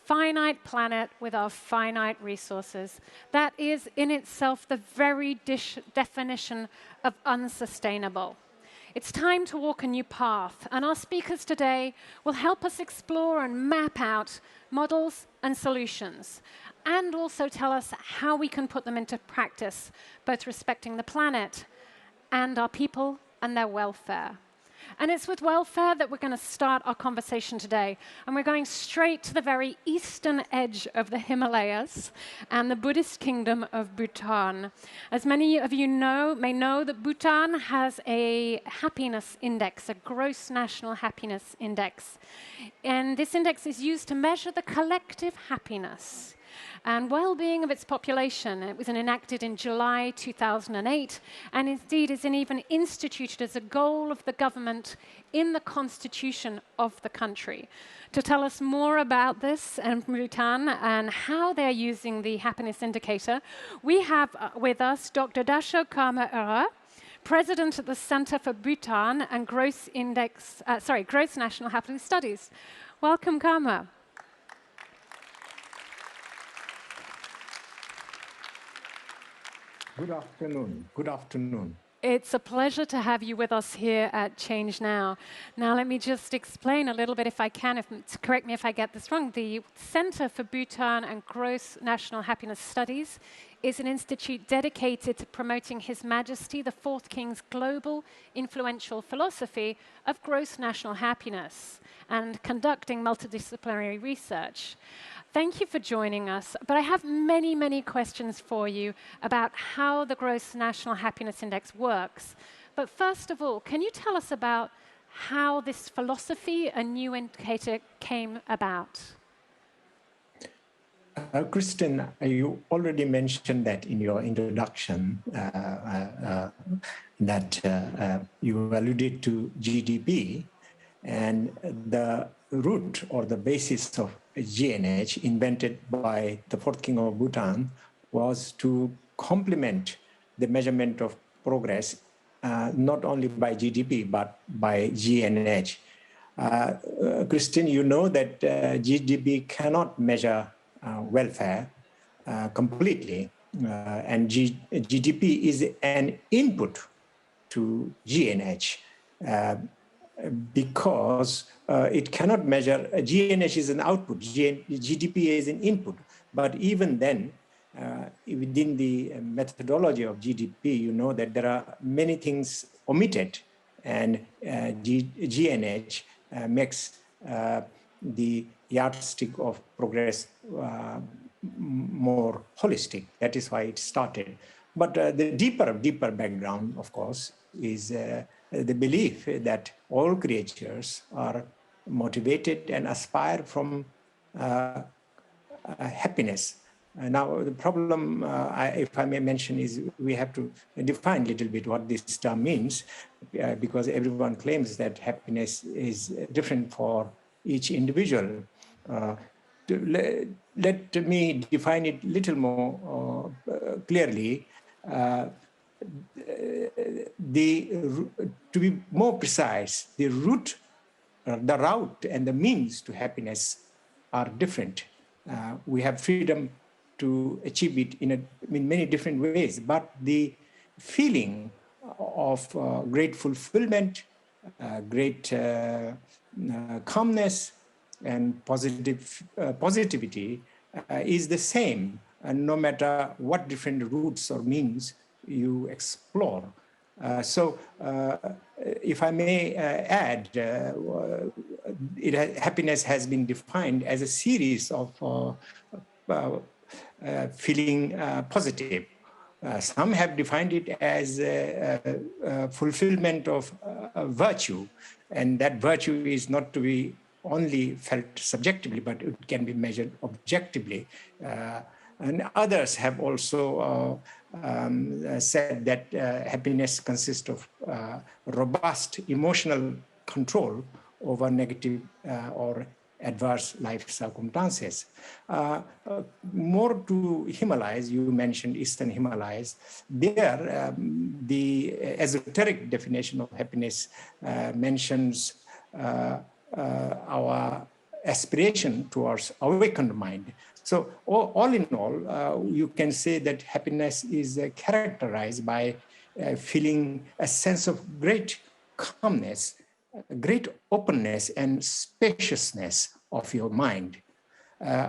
finite planet with our finite resources. That is in itself the very definition of unsustainable. It's time to walk a new path, and our speakers today will help us explore and map out models and solutions, and also tell us how we can put them into practice, both respecting the planet and our people and their welfare. And it's with welfare that we're going to start our conversation today. And we're going straight to the very eastern edge of the Himalayas and the Buddhist kingdom of Bhutan. As many of you may know that Bhutan has a happiness index, a gross national happiness index. And this index is used to measure the collective happiness and well-being of its population. It was enacted in July 2008, and indeed is even instituted as a goal of the government in the constitution of the country. To tell us more about this and Bhutan and how they're using the happiness indicator, we have with us Dr. Dasho Karma, President at the Center for Bhutan and Gross National Happiness Studies. Welcome, Karma. Good afternoon. Good afternoon. It's a pleasure to have you with us here at ChangeNOW. Now, let me just explain a little bit, if I can, correct me if I get this wrong. The Center for Bhutan and Gross National Happiness Studies is an institute dedicated to promoting His Majesty the Fourth King's global influential philosophy of gross national happiness and conducting multidisciplinary research. Thank you for joining us, but I have many, many questions for you about how the Gross National Happiness Index works. But first of all, can you tell us about how this philosophy, a new indicator, came about? Kristen, you already mentioned that in your introduction, that you alluded to GDP, and the root or the basis of GNH invented by the fourth king of Bhutan was to complement the measurement of progress not only by GDP but by GNH. Kristen, you know that GDP cannot measure welfare completely, and GDP is an input to GNH. Because it cannot measure, GNH is an output, GDP is an input. But even then, within the methodology of GDP, you know that there are many things omitted, and GNH makes the yardstick of progress more holistic. That is why it started. But the deeper background, of course, is the belief that all creatures are motivated and aspire from happiness. Now, the problem, if I may mention, is we have to define a little bit what this term means, because everyone claims that happiness is different for each individual. Let me define it a little more clearly. To be more precise, the route and the means to happiness are different. We have freedom to achieve it in many different ways, but the feeling of great fulfillment, great calmness, and positivity is the same, no matter what different routes or means you explore. So if I may add, happiness has been defined as a series of feeling positive. Some have defined it as fulfillment of virtue, and that virtue is not to be only felt subjectively, but it can be measured objectively. And others have also said that happiness consists of robust emotional control over negative or adverse life circumstances. More to Himalayas, you mentioned Eastern Himalayas. There, the esoteric definition of happiness mentions our aspiration towards awakened mind. So all in all, you can say that happiness is characterized by feeling a sense of great calmness, great openness and spaciousness of your mind.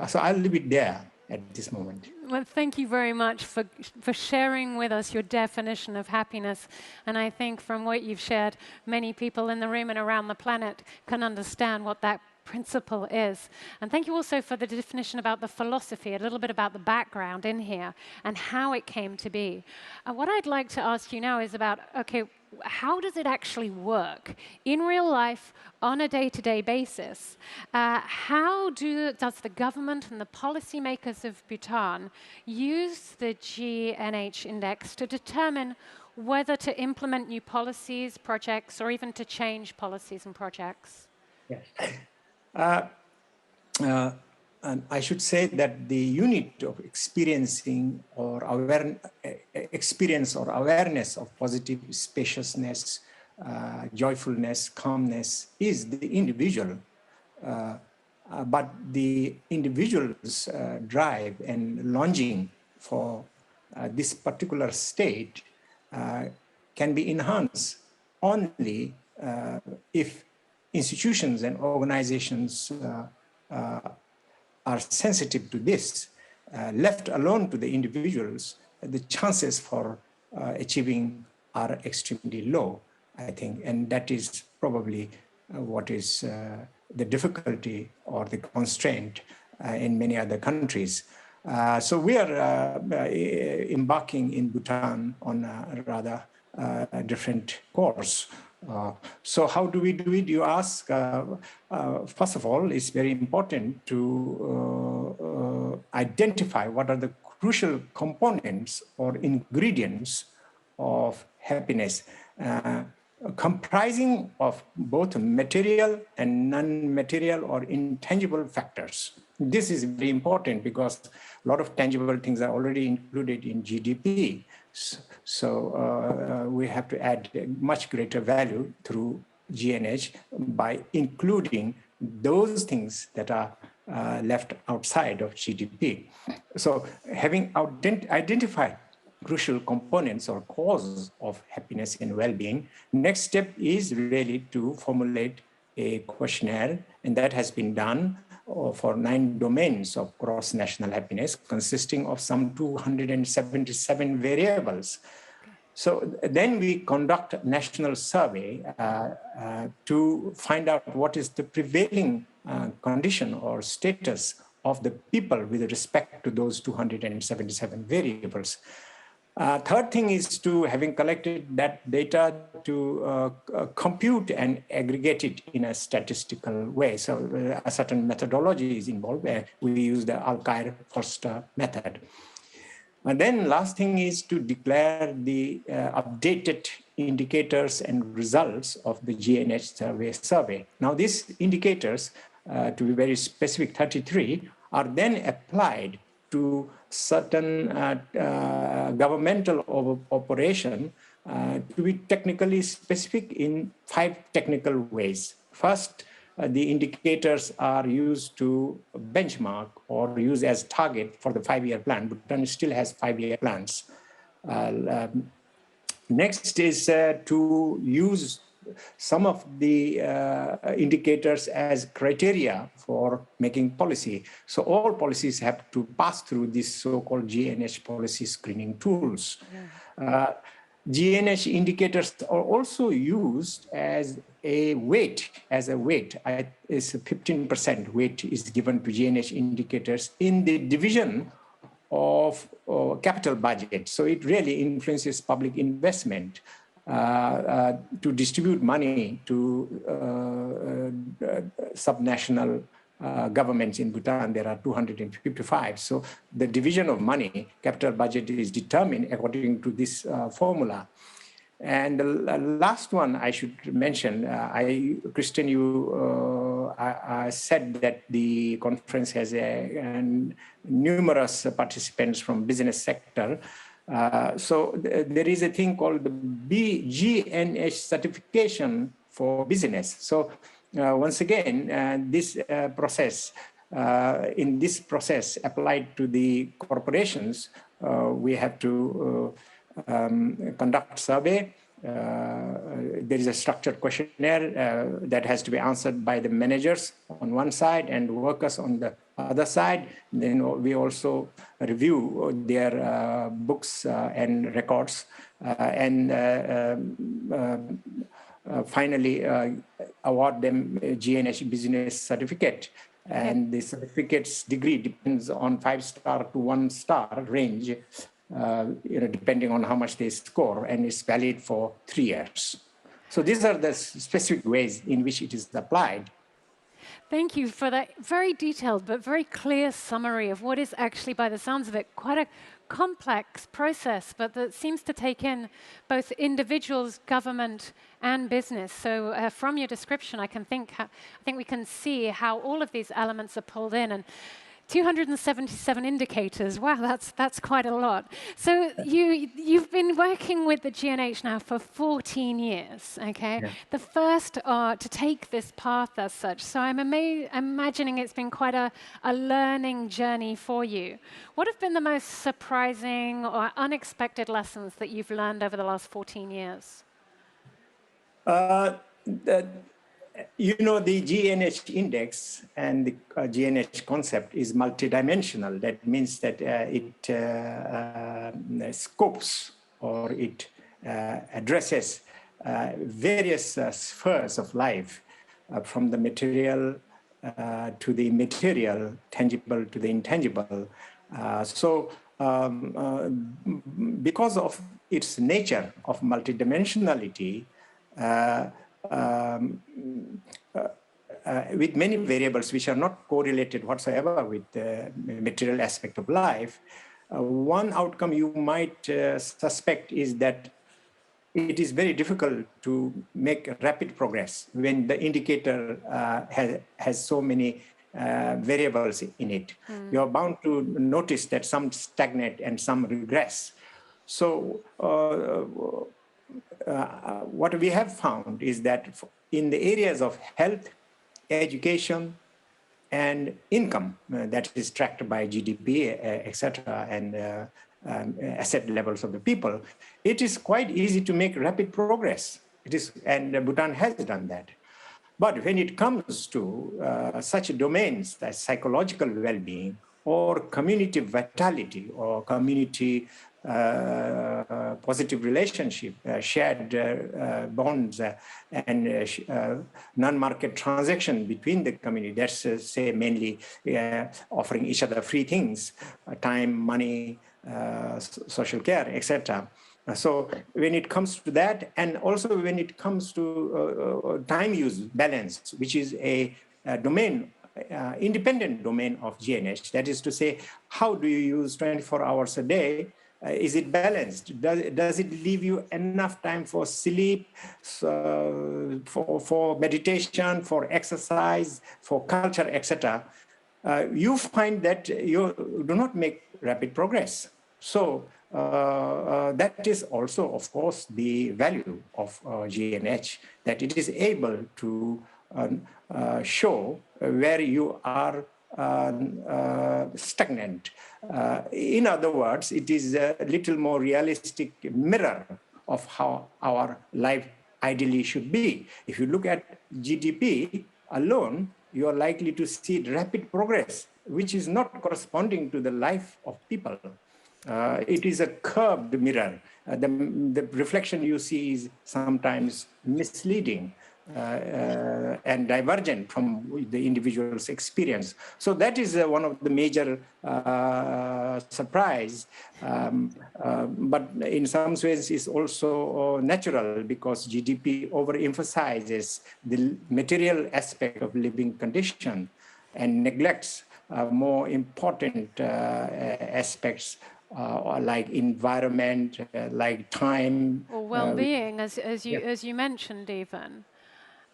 So I'll leave it there at this moment. Well, thank you very much for sharing with us your definition of happiness. And I think from what you've shared, many people in the room and around the planet can understand what that principle is. And thank you also for the definition about the philosophy, a little bit about the background in here and how it came to be. What I'd like to ask you now is about, okay, how does it actually work in real life on a day-to-day basis? How does the government and the policymakers of Bhutan use the GNH index to determine whether to implement new policies, projects, or even to change policies and projects? Yes. And I should say that the unit of experiencing or experience or awareness of positive spaciousness, joyfulness, calmness is the individual. But the individual's drive and longing for this particular state can be enhanced only if institutions and organizations are sensitive to this. Left alone to the individuals, the chances for achieving are extremely low, I think, and that is probably what is the difficulty or the constraint in many other countries. So we are embarking in Bhutan on a rather different course. So how do we do it, you ask? First of all, it's very important to identify what are the crucial components or ingredients of happiness, comprising of both material and non-material or intangible factors. This is very important because a lot of tangible things are already included in GDP. So we have to add much greater value through GNH by including those things that are left outside of GDP. So having identified crucial components or causes of happiness and well-being, next step is really to formulate a questionnaire, and that has been done for 9 domains of cross-national happiness, consisting of some 277 variables. So then we conduct a national survey to find out what is the prevailing condition or status of the people with respect to those 277 variables. Third thing is to, having collected that data, to compute and aggregate it in a statistical way. So a certain methodology is involved. We use the Alkire-Forster method. And then last thing is to declare the updated indicators and results of the GNH survey. Now these indicators, to be very specific, 33, are then applied to certain governmental operation to be technically specific in 5 technical ways. First, the indicators are used to benchmark or use as target for the 5-year plan. Bhutan still has 5-year plans. Next is to use some of the indicators as criteria for making policy. So all policies have to pass through these so-called GNH policy screening tools. Yeah. GNH indicators are also used as a weight, is 15% weight is given to GNH indicators in the division of capital budget. So it really influences public investment. To distribute money to subnational governments in Bhutan, there are 255. So the division of money, capital budget, is determined according to this formula. And the last one I should mention, Kristen, I said that the conference has numerous participants from business sector. So there is a thing called the GNH certification for business. So once again, in this process applied to the corporations, we have to conduct survey. There is a structured questionnaire that has to be answered by the managers on one side and workers on the other side. Then we also review their books and records and finally award them a GNH business certificate. And the certificate's degree depends on 5-star to 1-star range, depending on how much they score, and it's valid for 3 years. So these are the specific ways in which it is applied. Thank you for that very detailed but very clear summary of what is actually, by the sounds of it, quite a complex process, but that seems to take in both individuals, government, and business. So from your description, I think we can see how all of these elements are pulled in. And 277 indicators. Wow, that's quite a lot. So you've been working with the GNH now for 14 years, okay? Yeah. The first are to take this path as such. So I'm imagining it's been quite a learning journey for you. What have been the most surprising or unexpected lessons that you've learned over the last 14 years? The GNH index and the GNH concept is multidimensional. That means that it scopes or it addresses various spheres of life, from the material to the immaterial, tangible to the intangible. Because of its nature of multidimensionality, with many variables which are not correlated whatsoever with the material aspect of life, one outcome you might suspect is that it is very difficult to make rapid progress when the indicator has so many variables in it. You're bound to notice that some stagnate and some regress. So what we have found is that in the areas of health, education, and income, that is tracked by GDP, etc., and asset levels of the people, it is quite easy to make rapid progress. And Bhutan has done that. But when it comes to such domains as psychological well-being or community vitality or community positive relationship, shared bonds, and non-market transaction between the community, that's say mainly offering each other free things, time, money, social care, etc. So when it comes to that, and also when it comes to time use balance, which is a domain, independent domain of GNH, that is to say, how do you use 24 hours a day? Is it balanced? Does it leave you enough time for sleep, for meditation, for exercise, for culture, etc.? You find that you do not make rapid progress. So that is also, of course, the value of GNH, that it is able to show where you are stagnant. In other words, it is a little more realistic mirror of how our life ideally should be. If you look at GDP alone, you are likely to see rapid progress, which is not corresponding to the life of people. It is a curved mirror. The reflection you see is sometimes misleading and divergent from the individual's experience. So that is one of the major surprise, but in some ways is also natural, because GDP overemphasizes the material aspect of living condition and neglects more important aspects like environment, like time, or well-being, as you mentioned, even.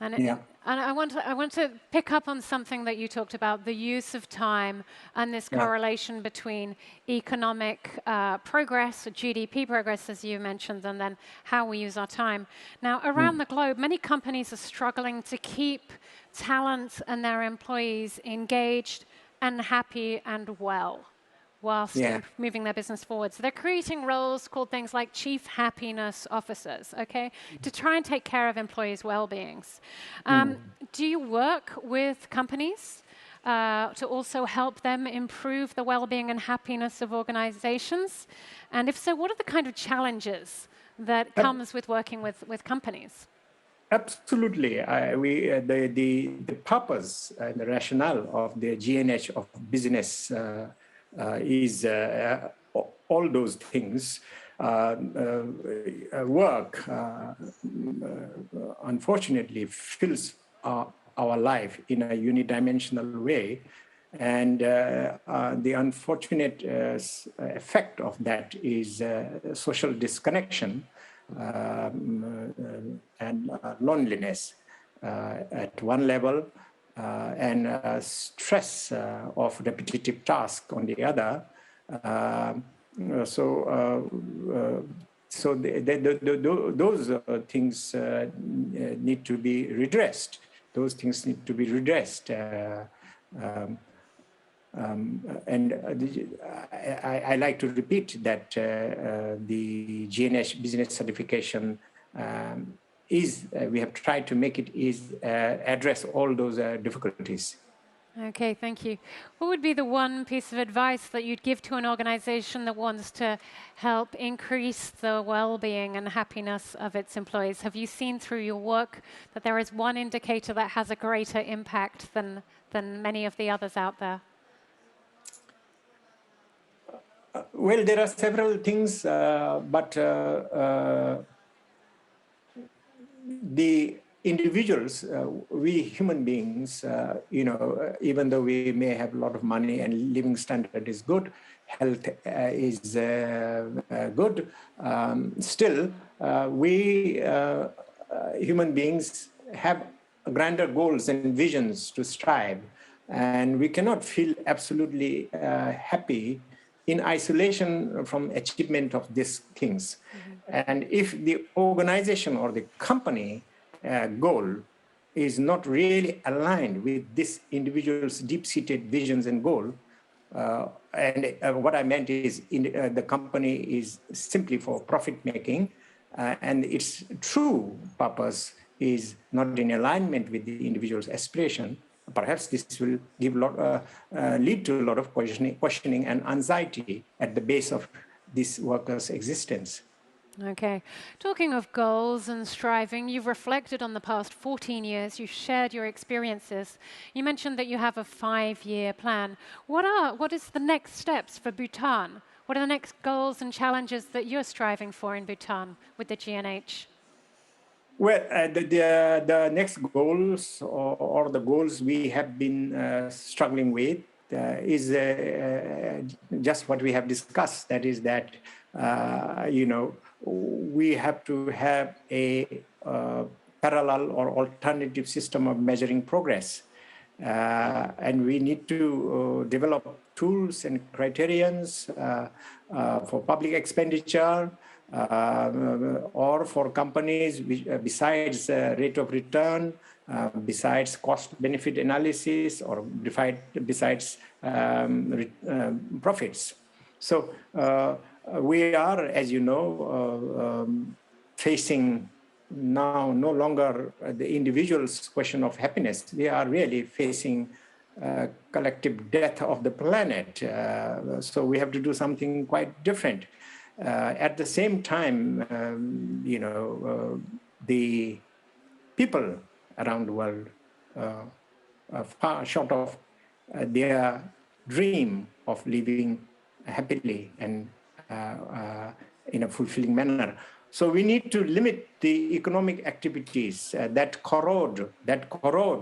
And, Yeah. and I want to pick up on something that you talked about, the use of time and this Yeah. correlation between economic progress, GDP progress, as you mentioned, and then how we use our time. Now, around the globe, many companies are struggling to keep talent and their employees engaged and happy and well, whilst Yeah. moving their business forward. So they're creating roles called things like chief happiness officers, okay, to try and take care of employees' well-beings. Do you work with companies to also help them improve the well-being and happiness of organizations? And if so, what are the kind of challenges that comes with working with companies? Absolutely. The purpose and the rationale of the GNH of business is all those things. Work, unfortunately, fills our life in a unidimensional way. And the unfortunate effect of that is social disconnection and loneliness at one level, and stress of repetitive task on the other. So those things need to be redressed. Those things need to be redressed. I like to repeat that the GNH business certification we have tried to make it address all those difficulties. Okay, thank you. What would be the one piece of advice that you'd give to an organization that wants to help increase the well-being and happiness of its employees? Have you seen through your work that there is one indicator that has a greater impact than many of the others out there? Well, there are several things, but the individuals, we human beings, even though we may have a lot of money and living standard is good, health is good, still we human beings have grander goals and visions to strive, and we cannot feel absolutely happy in isolation from achievement of these things. And if the organization or the company goal is not really aligned with this individual's deep-seated visions and goal, and what I meant is the company is simply for profit making, and its true purpose is not in alignment with the individual's aspiration, perhaps this will lead to a lot of questioning and anxiety at the base of this worker's existence. Okay. Talking of goals and striving, you've reflected on the past 14 years. You've shared your experiences. You mentioned that you have a 5-year plan. What is the next steps for Bhutan? What are the next goals and challenges that you're striving for in Bhutan with the GNH? Well, the next goals or the goals we have been struggling with is just what we have discussed. That is that, we have to have a parallel or alternative system of measuring progress. And we need to develop tools and criterions for public expenditure, or for companies, besides rate of return, besides cost-benefit analysis, or besides profits. So we are, as you know, facing now no longer the individual's question of happiness. We are really facing collective death of the planet. So we have to do something quite different. At the same time, the people around the world are far short of their dream of living happily and in a fulfilling manner. So we need to limit the economic activities that corrode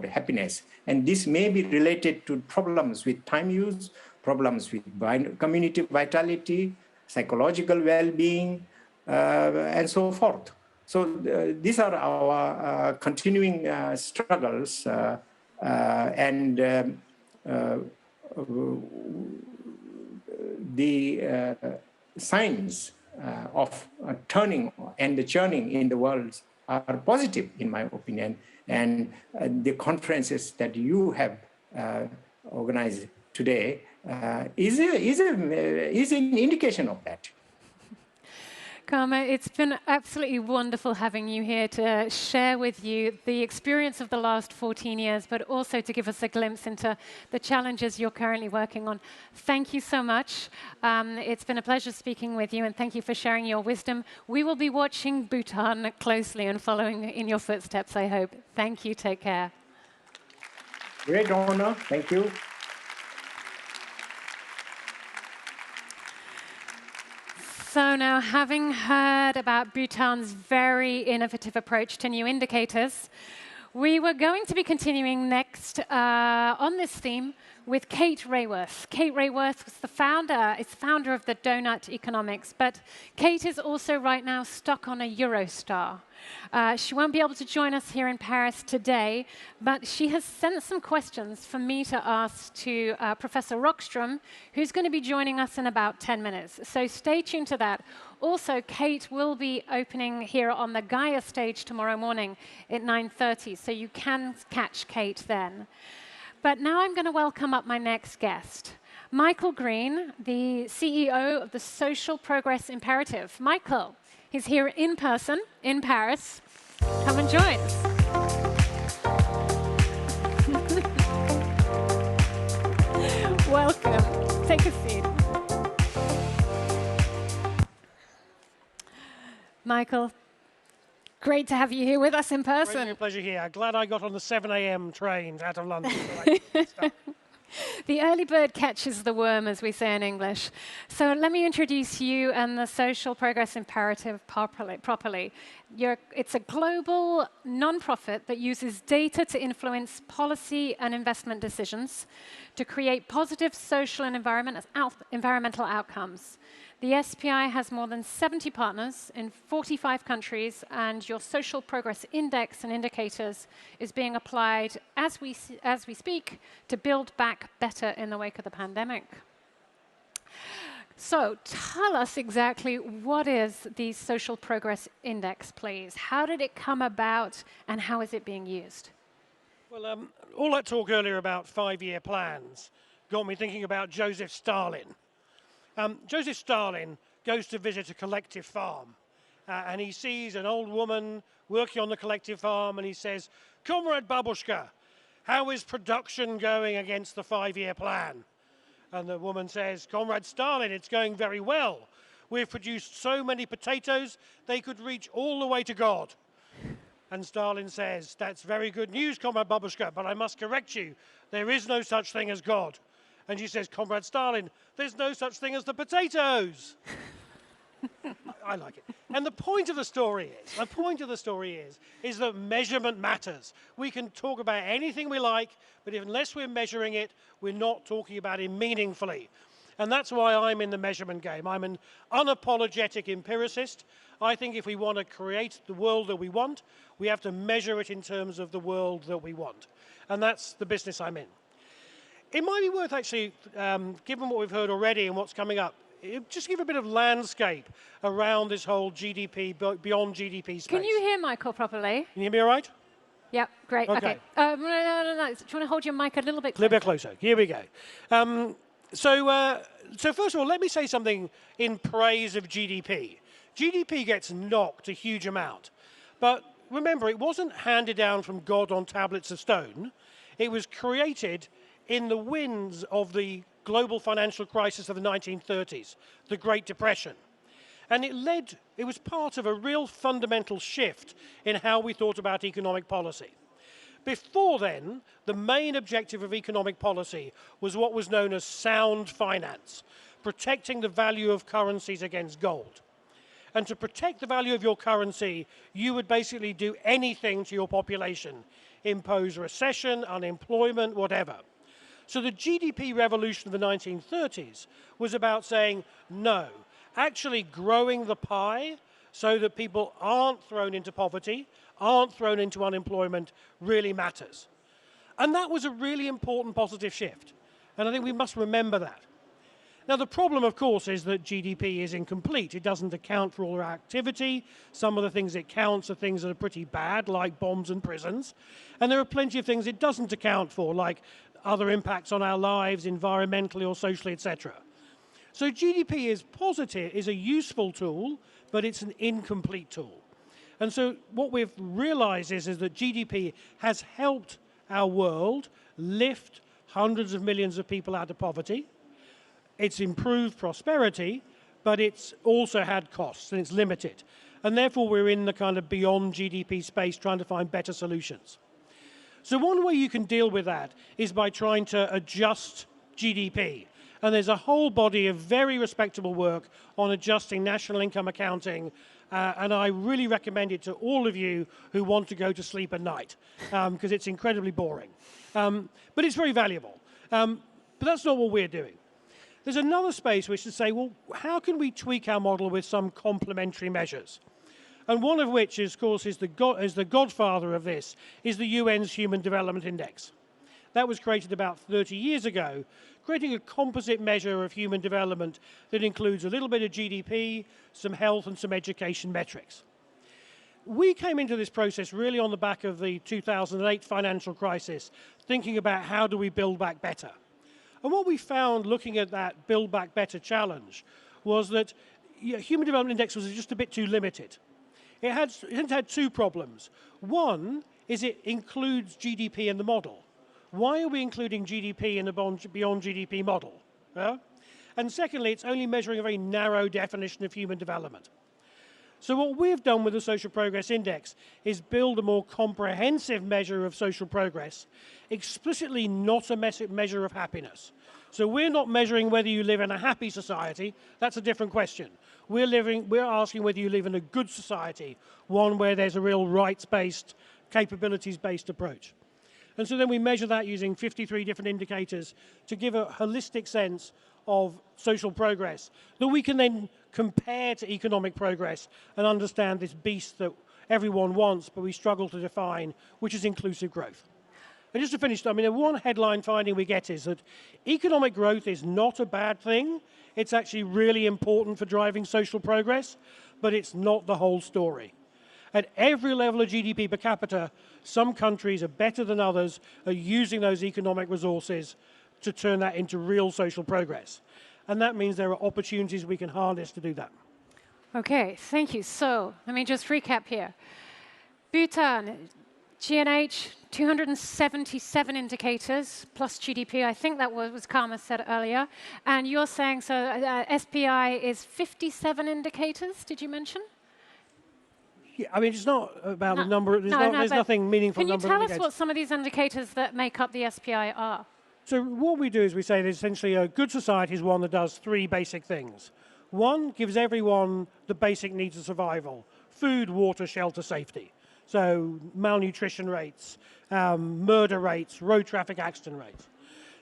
happiness. And this may be related to problems with time use, problems with community vitality, psychological well-being, and so forth. So these are our continuing struggles, and the signs of turning and the churning in the world are positive, in my opinion. And the conferences that you have organized today is an indication of that. Karma, it's been absolutely wonderful having you here to share with you the experience of the last 14 years, but also to give us a glimpse into the challenges you're currently working on. Thank you so much. It's been a pleasure speaking with you, and thank you for sharing your wisdom. We will be watching Bhutan closely and following in your footsteps, I hope. Thank you. Take care. Great honor. Thank you. So now, having heard about Bhutan's very innovative approach to new indicators, we were going to be continuing next on this theme with Kate Raworth. Kate Raworth was the founder of the Doughnut economics, but Kate is also right now stuck on a Eurostar. She won't be able to join us here in Paris today, but she has sent some questions for me to ask to Professor Rockström, who's going to be joining us in about 10 minutes. So stay tuned to that. Also, Kate will be opening here on the Gaia stage tomorrow morning at 9:30, so you can catch Kate then. But now I'm going to welcome up my next guest, Michael Green, the CEO of the Social Progress Imperative. Michael, he's here in person in Paris. Come and join us. Welcome. Take a seat. Michael, great to have you here with us in person. Great pleasure here. Glad I got on the 7 a.m. train out of London. The early bird catches the worm, as we say in English. So let me introduce you and the Social Progress Imperative properly. It's a global non-profit that uses data to influence policy and investment decisions to create positive social and environmental outcomes. The SPI has more than 70 partners in 45 countries, and your social progress index and indicators is being applied as we speak to build back better in the wake of the pandemic. So tell us exactly what is the Social Progress Index, please. How did it come about, and how is it being used? Well, all that talk earlier about 5-year plans got me thinking about Joseph Stalin. Joseph Stalin goes to visit a collective farm, and he sees an old woman working on the collective farm, and he says, "Comrade Babushka, how is production going against the 5-year plan?" And the woman says, "Comrade Stalin, it's going very well. We've produced so many potatoes, they could reach all the way to God." And Stalin says, "That's very good news, Comrade Babushka, but I must correct you. There is no such thing as God." And she says, "Comrade Stalin, there's no such thing as the potatoes." I like it. And the point of the story is that measurement matters. We can talk about anything we like, but unless we're measuring it, we're not talking about it meaningfully. And that's why I'm in the measurement game. I'm an unapologetic empiricist. I think if we want to create the world that we want, we have to measure it in terms of the world that we want. And that's the business I'm in. It might be worth actually, given what we've heard already and what's coming up, just give a bit of landscape around this whole GDP, beyond GDP space. Can you hear Michael properly? Can you hear me all right? Yep, great. Okay. No. Do you want to hold your mic a little bit closer? A little bit closer. Here we go. So first of all, let me say something in praise of GDP. GDP gets knocked a huge amount. But remember, it wasn't handed down from God on tablets of stone. It was created in the winds of the global financial crisis of the 1930s, the Great Depression. And it was part of a real fundamental shift in how we thought about economic policy. Before then, the main objective of economic policy was what was known as sound finance, protecting the value of currencies against gold. And to protect the value of your currency, you would basically do anything to your population, impose recession, unemployment, whatever. So the GDP revolution of the 1930s was about saying, no, actually growing the pie so that people aren't thrown into poverty, aren't thrown into unemployment, really matters. And that was a really important positive shift. And I think we must remember that. Now, the problem, of course, is that GDP is incomplete. It doesn't account for all our activity. Some of the things it counts are things that are pretty bad, like bombs and prisons. And there are plenty of things it doesn't account for, like other impacts on our lives, environmentally or socially, etc. So GDP is positive, is a useful tool, but it's an incomplete tool. And so what we've realized is that GDP has helped our world lift hundreds of millions of people out of poverty. It's improved prosperity, but it's also had costs, and it's limited. And therefore, we're in the kind of beyond GDP space trying to find better solutions. So one way you can deal with that is by trying to adjust GDP. And there's a whole body of very respectable work on adjusting national income accounting, and I really recommend it to all of you who want to go to sleep at night, because it's incredibly boring. But it's very valuable. But that's not what we're doing. There's another space which is to say, well, how can we tweak our model with some complementary measures? And one of which, of course, is the godfather of this, is the UN's Human Development Index. That was created about 30 years ago, creating a composite measure of human development that includes a little bit of GDP, some health, and some education metrics. We came into this process really on the back of the 2008 financial crisis, thinking about how do we build back better. And what we found looking at that Build Back Better challenge was that Human Development Index was just a bit too limited. It had two problems. One is it includes GDP in the model. Why are we including GDP in the beyond GDP model? And secondly, it's only measuring a very narrow definition of human development. So what we've done with the Social Progress Index is build a more comprehensive measure of social progress, explicitly not a measure of happiness. So we're not measuring whether you live in a happy society. That's a different question. We're asking whether you live in a good society, one where there's a real rights-based, capabilities-based approach. And so then we measure that using 53 different indicators to give a holistic sense of social progress that we can then compare to economic progress and understand this beast that everyone wants, but we struggle to define, which is inclusive growth. And just to finish, I mean, one headline finding we get is that economic growth is not a bad thing. It's actually really important for driving social progress, but it's not the whole story. At every level of GDP per capita, some countries are better than others at using those economic resources to turn that into real social progress. And that means there are opportunities we can harness to do that. Okay, thank you. So let me just recap here. Bhutan, G&H, 277 indicators plus GDP. I think that was Karma said earlier. And you're saying, so SPI is 57 indicators, did you mention? Yeah, I mean, it's not about the number. There's nothing meaningful. Can you tell us what some of these indicators that make up the SPI are? So what we do is we say that essentially a good society is one that does three basic things. One, gives everyone the basic needs of survival: food, water, shelter, safety. So malnutrition rates, murder rates, road traffic accident rates.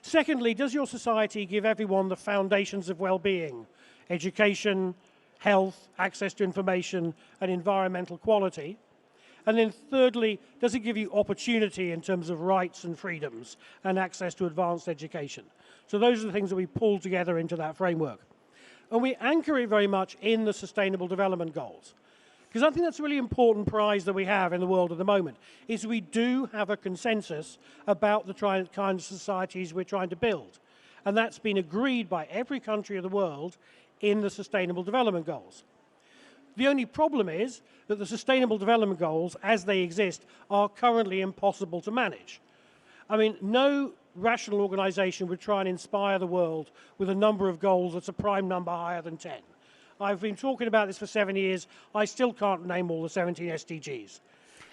Secondly, does your society give everyone the foundations of well-being: education, health, access to information, and environmental quality? And then thirdly, does it give you opportunity in terms of rights and freedoms and access to advanced education? So those are the things that we pull together into that framework. And we anchor it very much in the Sustainable Development Goals. Because I think that's a really important prize that we have in the world at the moment, is we do have a consensus about the kind of societies we're trying to build. And that's been agreed by every country of the world in the Sustainable Development Goals. The only problem is that the Sustainable Development Goals, as they exist, are currently impossible to manage. I mean, no rational organization would try and inspire the world with a number of goals that's a prime number higher than 10. I've been talking about this for 7 years. I still can't name all the 17 SDGs.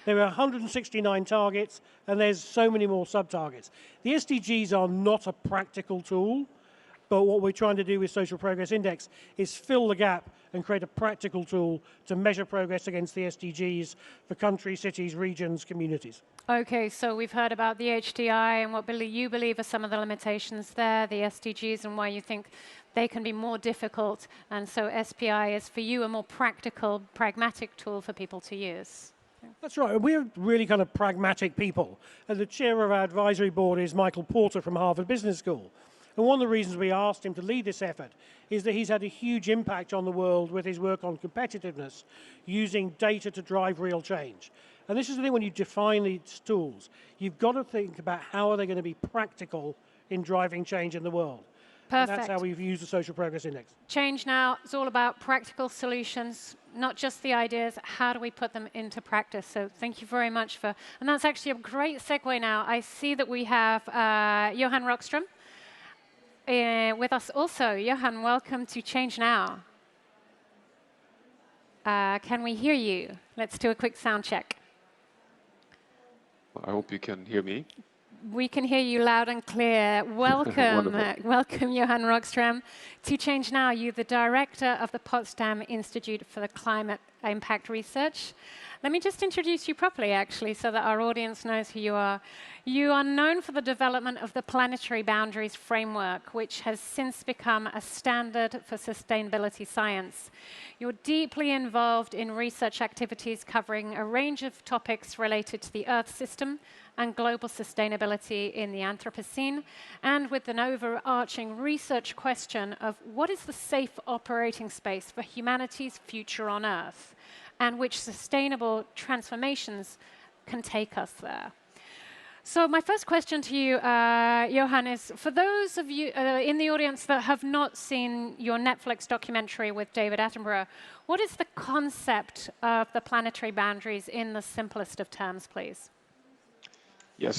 There are 169 targets, and there's so many more sub-targets. The SDGs are not a practical tool. But what we're trying to do with Social Progress Index is fill the gap and create a practical tool to measure progress against the SDGs for countries, cities, regions, communities. Okay, so we've heard about the HDI and what you believe are some of the limitations there, the SDGs, and why you think they can be more difficult. And so SPI is, for you, a more practical, pragmatic tool for people to use. That's right. We're really kind of pragmatic people. And the chair of our advisory board is Michael Porter from Harvard Business School. And one of the reasons we asked him to lead this effort is that he's had a huge impact on the world with his work on competitiveness, using data to drive real change. And this is the thing, when you define these tools, you've got to think about how are they going to be practical in driving change in the world. Perfect. And that's how we've used the Social Progress Index. ChangeNOW is all about practical solutions, not just the ideas. How do we put them into practice? So thank you very much for, and that's actually a great segue now. I see that we have Johan Rockström with us also. Johan, welcome to ChangeNOW. Can we hear you? Let's do a quick sound check. I hope you can hear me. We can hear you loud and clear. Welcome, welcome, Johan Rockström, to ChangeNOW. You're the director of the Potsdam Institute for the Climate Impact Research. Let me just introduce you properly, actually, so that our audience knows who you are. You are known for the development of the Planetary Boundaries Framework, which has since become a standard for sustainability science. You're deeply involved in research activities covering a range of topics related to the Earth system and global sustainability in the Anthropocene, and with an overarching research question of what is the safe operating space for humanity's future on Earth, and which sustainable transformations can take us there. So my first question to you, Johan, is for those of you in the audience that have not seen your Netflix documentary with David Attenborough, what is the concept of the planetary boundaries in the simplest of terms, please? Yeah,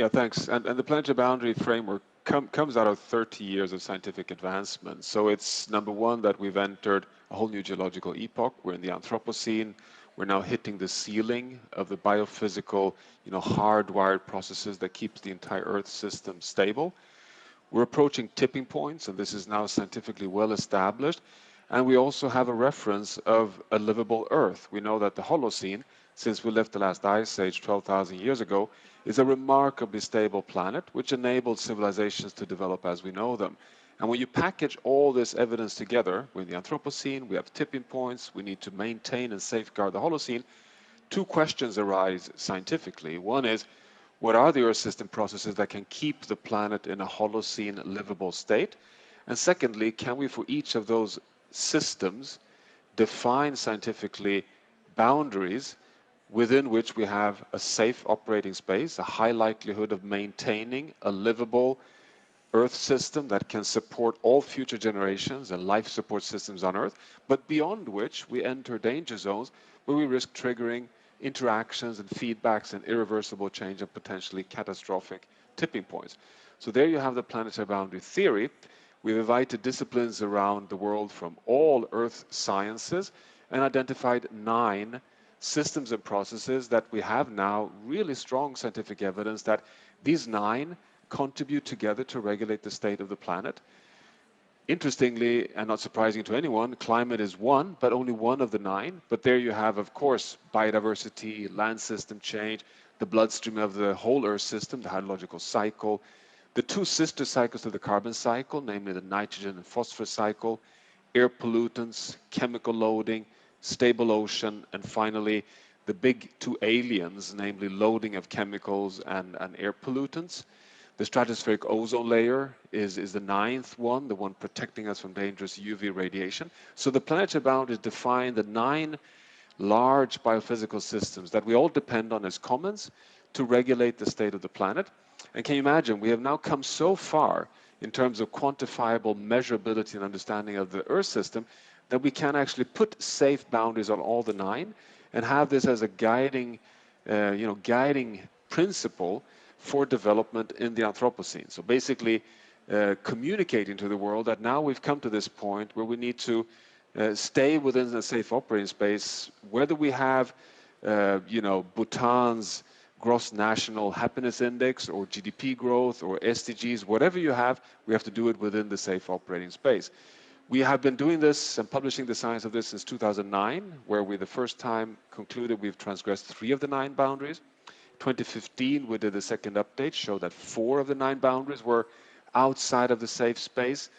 thanks. And the planetary boundary framework comes out of 30 years of scientific advancement. So it's, number one, that we've entered a whole new geological epoch. We're in the Anthropocene. We're now hitting the ceiling of the biophysical, hardwired processes that keeps the entire Earth system stable. We're approaching tipping points, and this is now scientifically well established. And we also have a reference of a livable Earth. We know that the Holocene, since we left the last ice age 12,000 years ago, is a remarkably stable planet, which enabled civilizations to develop as we know them. And when you package all this evidence together, we're in the Anthropocene, we have tipping points, we need to maintain and safeguard the Holocene, two questions arise scientifically. One is, what are the Earth system processes that can keep the planet in a Holocene livable state? And secondly, can we, for each of those systems, define scientifically boundaries within which we have a safe operating space, a high likelihood of maintaining a livable Earth system that can support all future generations and life support systems on Earth, but beyond which we enter danger zones where we risk triggering interactions and feedbacks and irreversible change and potentially catastrophic tipping points. So there you have the planetary boundary theory. We've invited disciplines around the world from all Earth sciences and identified 9 systems and processes that we have now really strong scientific evidence that these 9 contribute together to regulate the state of the planet. Interestingly, and not surprising to anyone, climate is one, but only one of the 9. But there you have, of course, biodiversity, land system change, the bloodstream of the whole Earth system, the hydrological cycle, the 2 sister cycles to the carbon cycle, namely the nitrogen and phosphorus cycle, air pollutants, chemical loading, stable ocean, and finally the big 2 aliens, namely loading of chemicals and air pollutants. The stratospheric ozone layer is the 9th one, the one protecting us from dangerous UV radiation. So the planetary boundaries define the 9 large biophysical systems that we all depend on as commons to regulate the state of the planet. And can you imagine, we have now come so far in terms of quantifiable measurability and understanding of the Earth system that we can actually put safe boundaries on all the 9 and have this as a guiding principle for development in the Anthropocene. So basically communicating to the world that now we've come to this point where we need to stay within a safe operating space, whether we have Bhutan's gross national happiness index or GDP growth or SDGs, whatever you have, we have to do it within the safe operating space. We have been doing this and publishing the science of this since 2009, where we the first time concluded we've transgressed 3 of the 9 boundaries. 2015, we did the second update, showed that 4 of the 9 boundaries were outside of the safe space.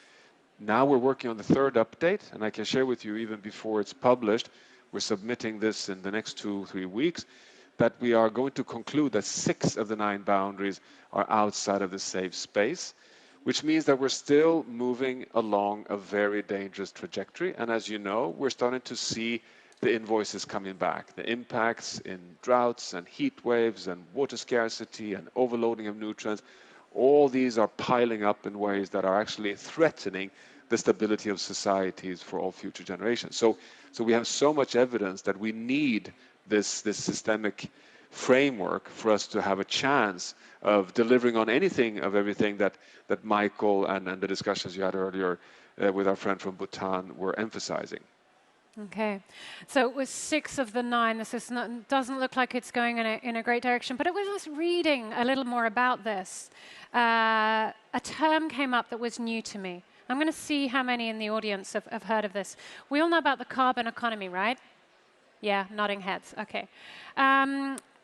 Now we're working on the third update, and I can share with you even before it's published, we're submitting this in the next 2-3 weeks, that we are going to conclude that 6 of the 9 boundaries are outside of the safe space, which means that we're still moving along a very dangerous trajectory. And as you know, we're starting to see the invoices coming back, the impacts in droughts and heat waves and water scarcity and overloading of nutrients. All these are piling up in ways that are actually threatening the stability of societies for all future generations. So we have so much evidence that we need this systemic framework for us to have a chance of delivering on anything of everything that Michael and the discussions you had earlier with our friend from Bhutan were emphasizing. Okay, so it was 6 of the 9. This is not, doesn't look like it's going in a great direction, but it was just reading a little more about this. A term came up that was new to me. I'm going to see how many in the audience have heard of this. We all know about the carbon economy, right? Yeah, nodding heads. Okay.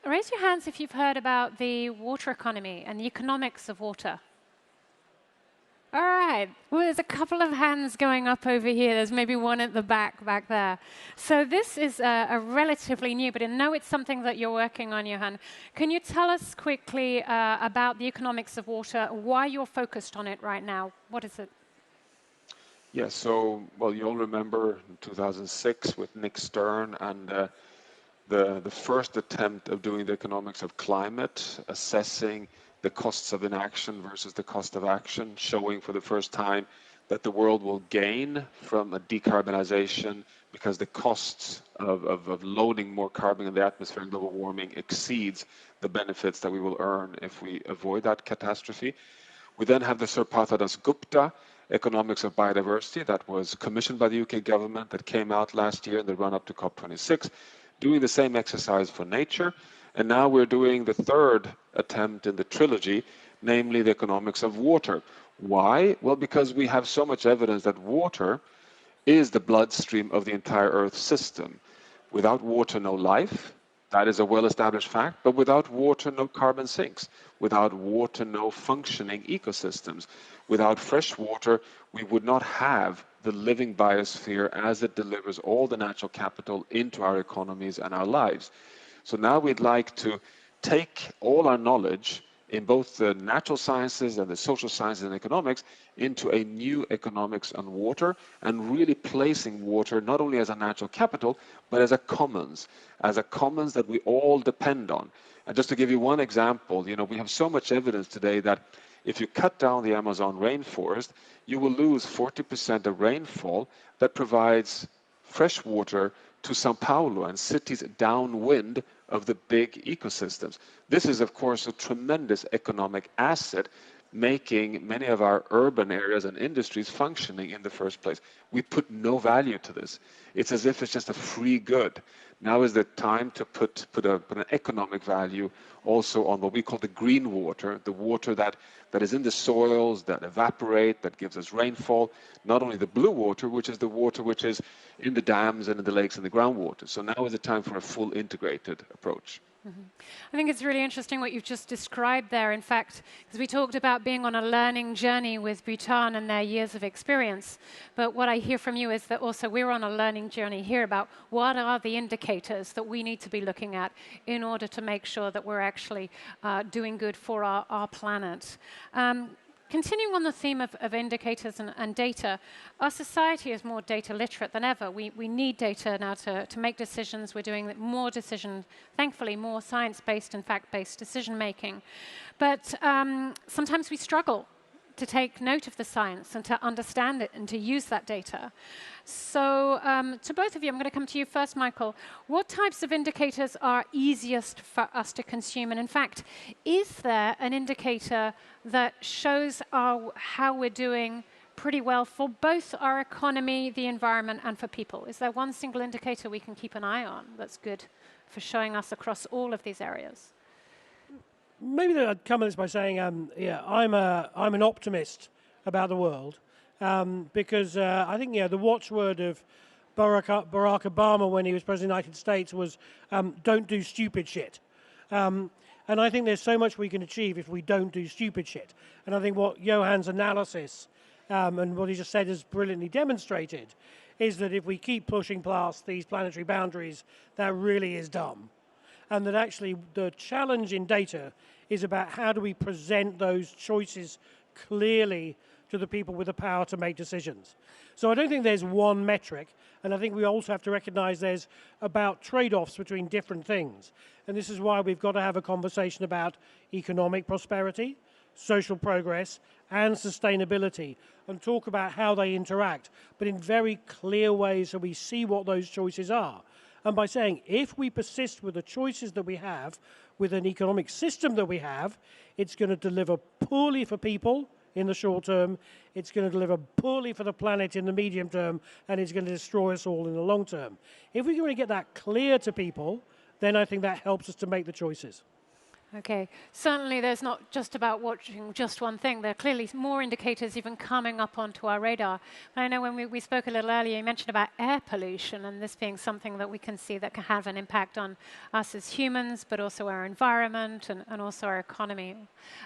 Raise your hands if you've heard about the water economy and the economics of water. All right. Well, there's a couple of hands going up over here. There's maybe one at the back there. So this is a relatively new, but I know it's something that you're working on, Johan. Can you tell us quickly about the economics of water, why you're focused on it right now? What is it? Yeah, so, well, you all remember in 2006 with Nick Stern and the first attempt of doing the economics of climate, assessing the costs of inaction versus the cost of action, showing for the first time that the world will gain from a decarbonization because the costs of loading more carbon in the atmosphere and global warming exceeds the benefits that we will earn if we avoid that catastrophe. We then have the Sir Partha Dasgupta Economics of Biodiversity that was commissioned by the UK government that came out last year in the run-up to COP26, doing the same exercise for nature. And now we're doing the third attempt in the trilogy, namely the economics of water. Why? Well, because we have so much evidence that water is the bloodstream of the entire Earth system. Without water, no life. That is a well-established fact. But without water, no carbon sinks. Without water, no functioning ecosystems. Without fresh water, we would not have the living biosphere as it delivers all the natural capital into our economies and our lives. So now we'd like to take all our knowledge in both the natural sciences and the social sciences and economics into a new economics on water, and really placing water not only as a natural capital, but as a commons that we all depend on. And just to give you one example, you know, we have so much evidence today that if you cut down the Amazon rainforest, you will lose 40% of rainfall that provides fresh water to Sao Paulo and cities downwind of the big ecosystems. This is, of course, a tremendous economic asset, making many of our urban areas and industries functioning in the first place. We put no value to this. It's as if it's just a free good. Now is the time to put an economic value also on what we call the green water, the water that is in the soils, that evaporate, that gives us rainfall, not only the blue water, which is the water which is in the dams and in the lakes and the groundwater. So now is the time for a full integrated approach. I think it's really interesting what you've just described there. In fact, because we talked about being on a learning journey with Bhutan and their years of experience, but what I hear from you is that also we're on a learning journey here about what are the indicators that we need to be looking at in order to make sure that we're actually doing good for our planet. Continuing on the theme of indicators and data, our society is more data literate than ever. We need data now to make decisions. We're doing more decisions, thankfully, more science-based and fact-based decision-making. But sometimes we struggle to take note of the science and to understand it and to use that data. So to both of you, I'm going to come to you first, Michael. What types of indicators are easiest for us to consume? And in fact, is there an indicator that shows how we're doing pretty well for both our economy, the environment, and for people? Is there one single indicator we can keep an eye on that's good for showing us across all of these areas? maybe I'd come at this by saying, yeah, I'm an optimist about the world because I think the watchword of Barack Obama when he was president of the United States was don't do stupid shit. And I think there's so much we can achieve if we don't do stupid shit. And I think what Johan's analysis and what he just said has brilliantly demonstrated is that if we keep pushing past these planetary boundaries, that really is dumb. And that actually the challenge in data is about how do we present those choices clearly to the people with the power to make decisions. So I don't think there's one metric, and I think we also have to recognize there's about trade-offs between different things. And this is why we've got to have a conversation about economic prosperity, social progress, and sustainability, and talk about how they interact, but in very clear ways so we see what those choices are. And by saying, if we persist with the choices that we have, with an economic system that we have, it's going to deliver poorly for people in the short term, it's going to deliver poorly for the planet in the medium term, and it's going to destroy us all in the long term. If we can really get that clear to people, then I think that helps us to make the choices. Okay, certainly there's not just about watching just one thing. There are clearly more indicators even coming up onto our radar. And I know when we spoke a little earlier, you mentioned about air pollution and this being something that we can see that can have an impact on us as humans, but also our environment and also our economy.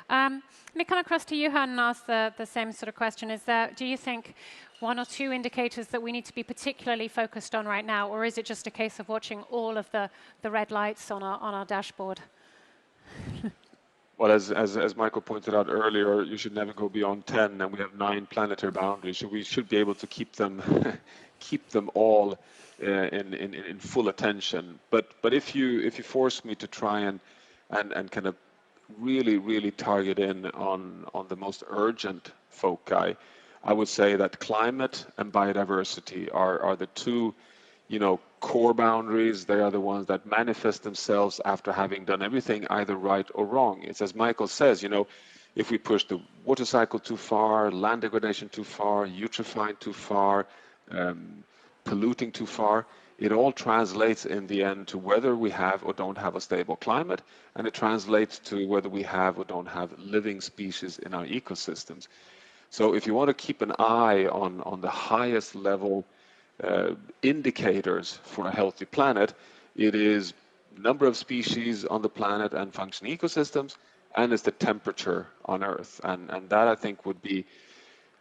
Let me come across to Johan and ask the same sort of question. Do you think one or two indicators that we need to be particularly focused on right now, or is it just a case of watching all of the red lights on our dashboard? Well, as Michael pointed out earlier, you should never go beyond 10, and we have 9 planetary boundaries, so we should be able to keep them all in full attention. But if you force me to try and kind of really target in on the most urgent foci, I would say that climate and biodiversity are the two, core boundaries. They are the ones that manifest themselves after having done everything either right or wrong. It's as Michael says, if we push the water cycle too far, land degradation too far, eutrophying too far, polluting too far, it all translates in the end to whether we have or don't have a stable climate, and it translates to whether we have or don't have living species in our ecosystems. So if you want to keep an eye on the highest level indicators for a healthy planet, it is number of species on the planet and functioning ecosystems, and it's the temperature on Earth. And that, I think, would be,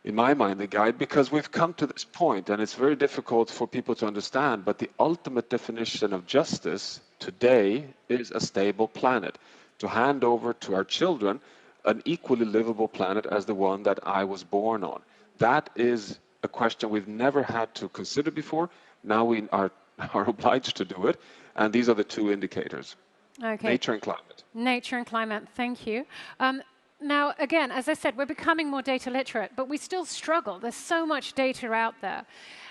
in my mind, the guide, because we've come to this point, and it's very difficult for people to understand, but the ultimate definition of justice today is a stable planet, to hand over to our children an equally livable planet as the one that I was born on. That is a question we've never had to consider before. Now we are obliged to do it, and these are the two indicators. Okay. Nature and climate. Nature and climate, thank you. Now, again, as I said, we're becoming more data literate, but we still struggle. There's so much data out there.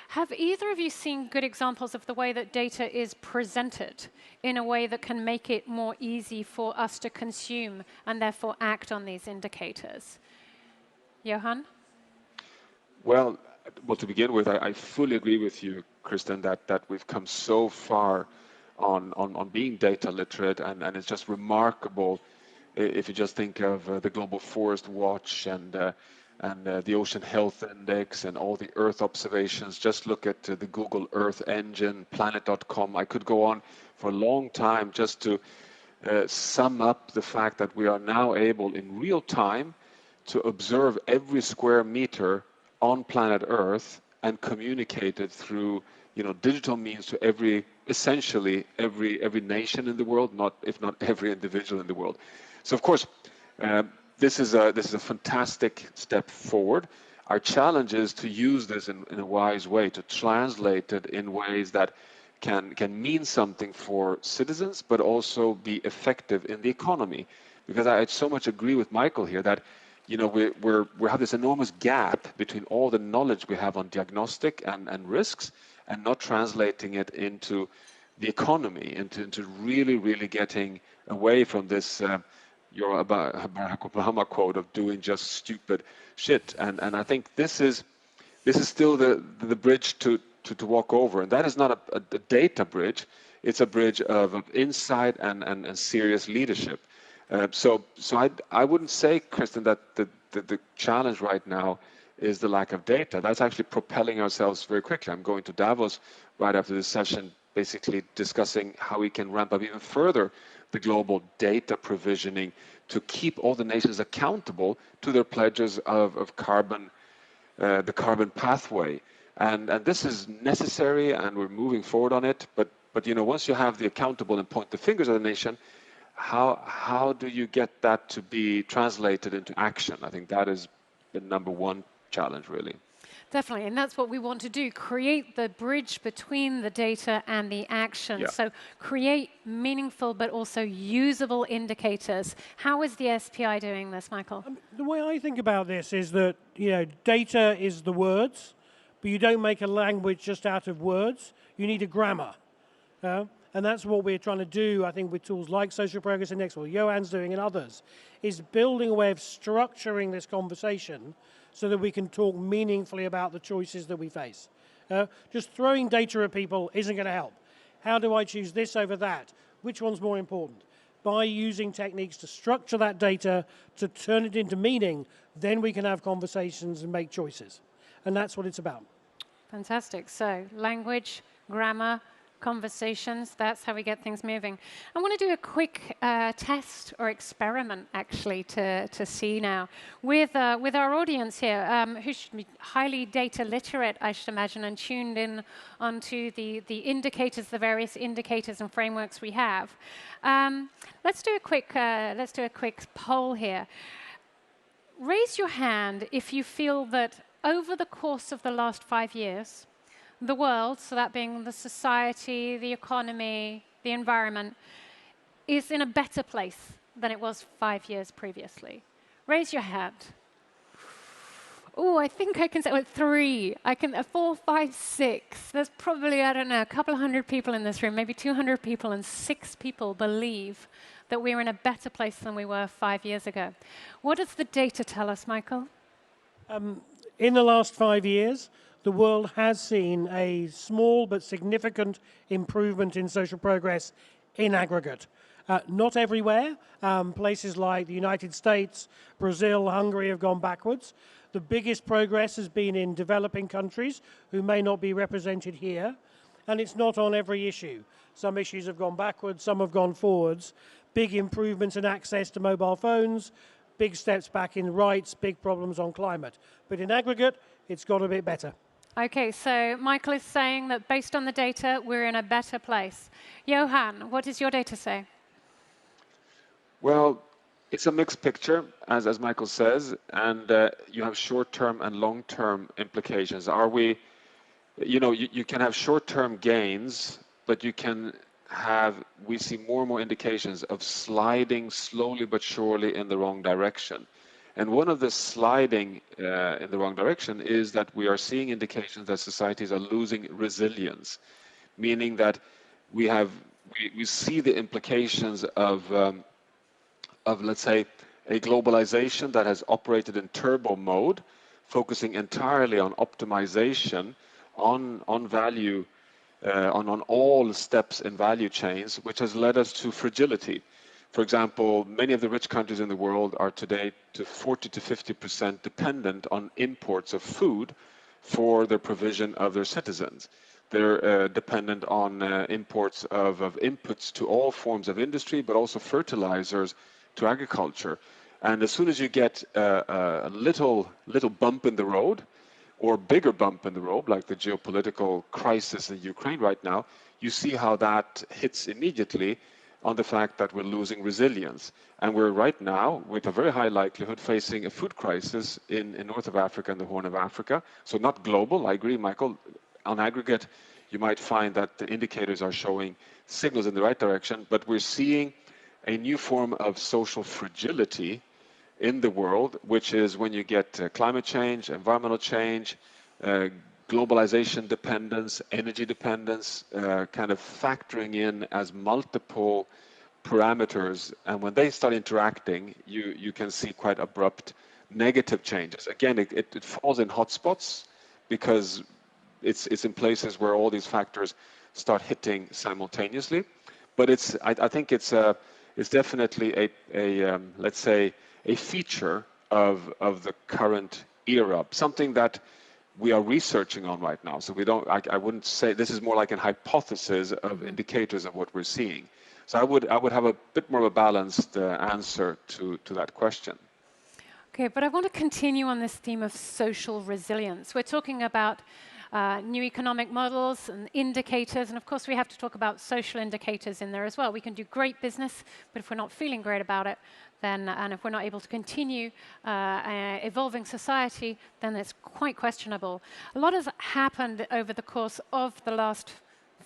Have either of you seen good examples of the way that data is presented in a way that can make it more easy for us to consume and therefore act on these indicators? Johan? Well, to begin with, I fully agree with you, Kristen, that we've come so far on being data literate, and it's just remarkable if you just think of the Global Forest Watch and the Ocean Health Index and all the Earth observations. Just look at the Google Earth engine, planet.com. I could go on for a long time just to sum up the fact that we are now able in real time to observe every square meter on planet Earth and communicate it through digital means to essentially every nation in the world, if not every individual in the world. So of course, this is a fantastic step forward. Our challenge is to use this in a wise way, to translate it in ways that can mean something for citizens, but also be effective in the economy. Because I so much agree with Michael here that we have this enormous gap between all the knowledge we have on diagnostic and risks, and not translating it into the economy, into really getting away from this your Barack Obama quote of doing just stupid shit. And I think this is still the bridge to walk over, and that is not a data bridge. It's a bridge of insight and serious leadership. So I wouldn't say, Kristen, that the challenge right now is the lack of data. That's actually propelling ourselves very quickly. I'm going to Davos right after this session, basically discussing how we can ramp up even further the global data provisioning to keep all the nations accountable to their pledges of carbon, the carbon pathway. And this is necessary, and we're moving forward on it. But once you have the accountable and point the fingers at the nation, how do you get that to be translated into action? I think that is the number one challenge, really. Definitely, and that's what we want to do, create the bridge between the data and the action. Yeah. So create meaningful but also usable indicators. How is the SPI doing this, Michael? The way I think about this is that, data is the words, but you don't make a language just out of words. You need a grammar. And that's what we're trying to do, I think, with tools like Social Progress Index, what Johan's doing and others, is building a way of structuring this conversation so that we can talk meaningfully about the choices that we face. Just throwing data at people isn't going to help. How do I choose this over that? Which one's more important? By using techniques to structure that data, to turn it into meaning, then we can have conversations and make choices. And that's what it's about. Fantastic. So language, grammar, conversations, that's how we get things moving. I want to do a quick test or experiment, actually, to see now with our audience here, who should be highly data literate, I should imagine, and tuned in onto the indicators, the various indicators and frameworks we have. Let's do a quick poll here. Raise your hand if you feel that over the course of the last 5 years, the world, so that being the society, the economy, the environment, is in a better place than it was 5 years previously. Raise your hand. Oh, I think I can say 3. 4, 5, 6. There's probably, I don't know, a couple of hundred people in this room, maybe 200 people, and 6 people believe that we're in a better place than we were 5 years ago. What does the data tell us, Michael? In the last 5 years, the world has seen a small but significant improvement in social progress in aggregate. Not everywhere. Places like the United States, Brazil, Hungary have gone backwards. The biggest progress has been in developing countries who may not be represented here. And it's not on every issue. Some issues have gone backwards, some have gone forwards. Big improvements in access to mobile phones, big steps back in rights, big problems on climate. But in aggregate, it's got a bit better. Okay, so Michael is saying that based on the data, we're in a better place. Johan, what does your data say? Well, it's a mixed picture, as Michael says, and you have short-term and long-term implications. You can have short-term gains, but we see more and more indications of sliding slowly but surely in the wrong direction. And one of the sliding in the wrong direction is that we are seeing indications that societies are losing resilience, meaning that we see the implications of let's say, a globalization that has operated in turbo mode, focusing entirely on optimization, on value, on all steps in value chains, which has led us to fragility. For example, many of the rich countries in the world are today to 40 to 50% dependent on imports of food for the provision of their citizens. They're dependent on imports of inputs to all forms of industry, but also fertilizers to agriculture. And as soon as you get a little bump in the road, or bigger bump in the road, like the geopolitical crisis in Ukraine right now, you see how that hits immediately on the fact that we're losing resilience. And we're right now, with a very high likelihood, facing a food crisis in north of Africa and the Horn of Africa. So not global, I agree, Michael. On aggregate, you might find that the indicators are showing signals in the right direction, but we're seeing a new form of social fragility in the world, which is when you get climate change, environmental change, globalization dependence, energy dependence, kind of factoring in as multiple parameters. And when they start interacting, you can see quite abrupt negative changes. Again, it falls in hotspots because it's in places where all these factors start hitting simultaneously. But I think it's is definitely let's say, a feature of the current era, something that we are researching on right now. So we don't, I wouldn't say, this is more like an hypothesis of indicators of what we're seeing. So I would have a bit more of a balanced answer to that question. Okay, but I want to continue on this theme of social resilience. We're talking about new economic models and indicators, and of course we have to talk about social indicators in there as well. We can do great business, but if we're not feeling great about it, then, and if we're not able to continue evolving society, then it's quite questionable. A lot has happened over the course of the last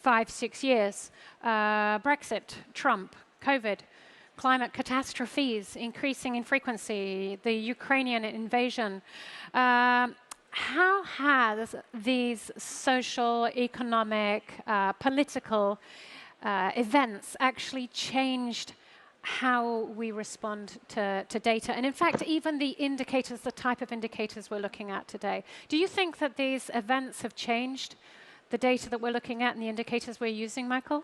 5-6 years. Brexit, Trump, COVID, climate catastrophes increasing in frequency, the Ukrainian invasion. How has these social, economic, political events actually changed how we respond to data? And in fact, even the indicators, the type of indicators we're looking at today. Do you think that these events have changed the data that we're looking at and the indicators we're using, Michael?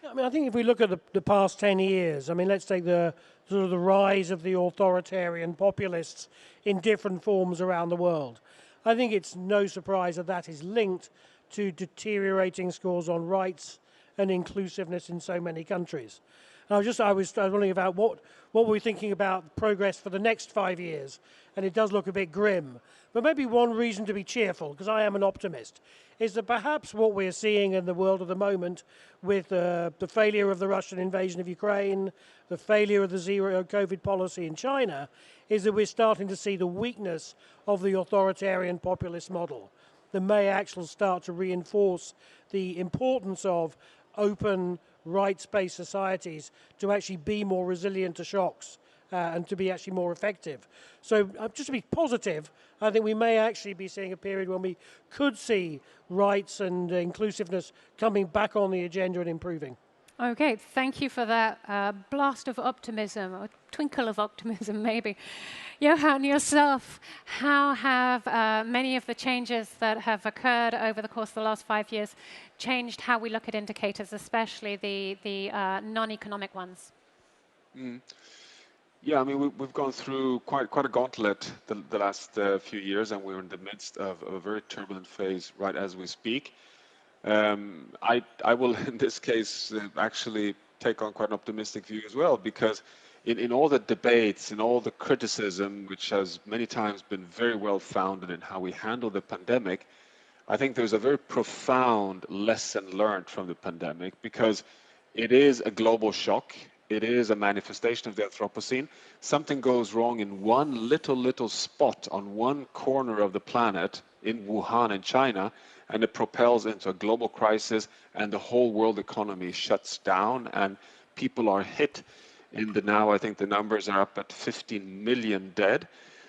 I mean, I think if we look at the past 10 years, I mean, let's take the sort of the rise of the authoritarian populists in different forms around the world. I think it's no surprise that that is linked to deteriorating scores on rights and inclusiveness in so many countries. And I was wondering about what we're thinking about progress for the next 5 years, and it does look a bit grim. But maybe one reason to be cheerful, because I am an optimist, is that perhaps what we're seeing in the world at the moment with the failure of the Russian invasion of Ukraine, the failure of the zero COVID policy in China, is that we're starting to see the weakness of the authoritarian populist model that may actually start to reinforce the importance of open, rights-based societies to actually be more resilient to shocks and to be actually more effective. So just to be positive, I think we may actually be seeing a period when we could see rights and inclusiveness coming back on the agenda and improving. Okay, thank you for that blast of optimism, or twinkle of optimism maybe. Johan, yourself, how have many of the changes that have occurred over the course of the last 5 years changed how we look at indicators, especially the non-economic ones? Yeah, I mean, we've gone through quite a gauntlet the last few years, and we're in the midst of a very turbulent phase right as we speak. I will, in this case, actually take on quite an optimistic view as well, because in all the debates, in all the criticism, which has many times been very well founded in how we handle the pandemic, I think there's a very profound lesson learned from the pandemic, because it is a global shock. It is a manifestation of the Anthropocene. Something goes wrong in one little spot on one corner of the planet in Wuhan in China, and it propels into a global crisis, and the whole world economy shuts down, and people are hit. Now I think the numbers are up at 15 million dead.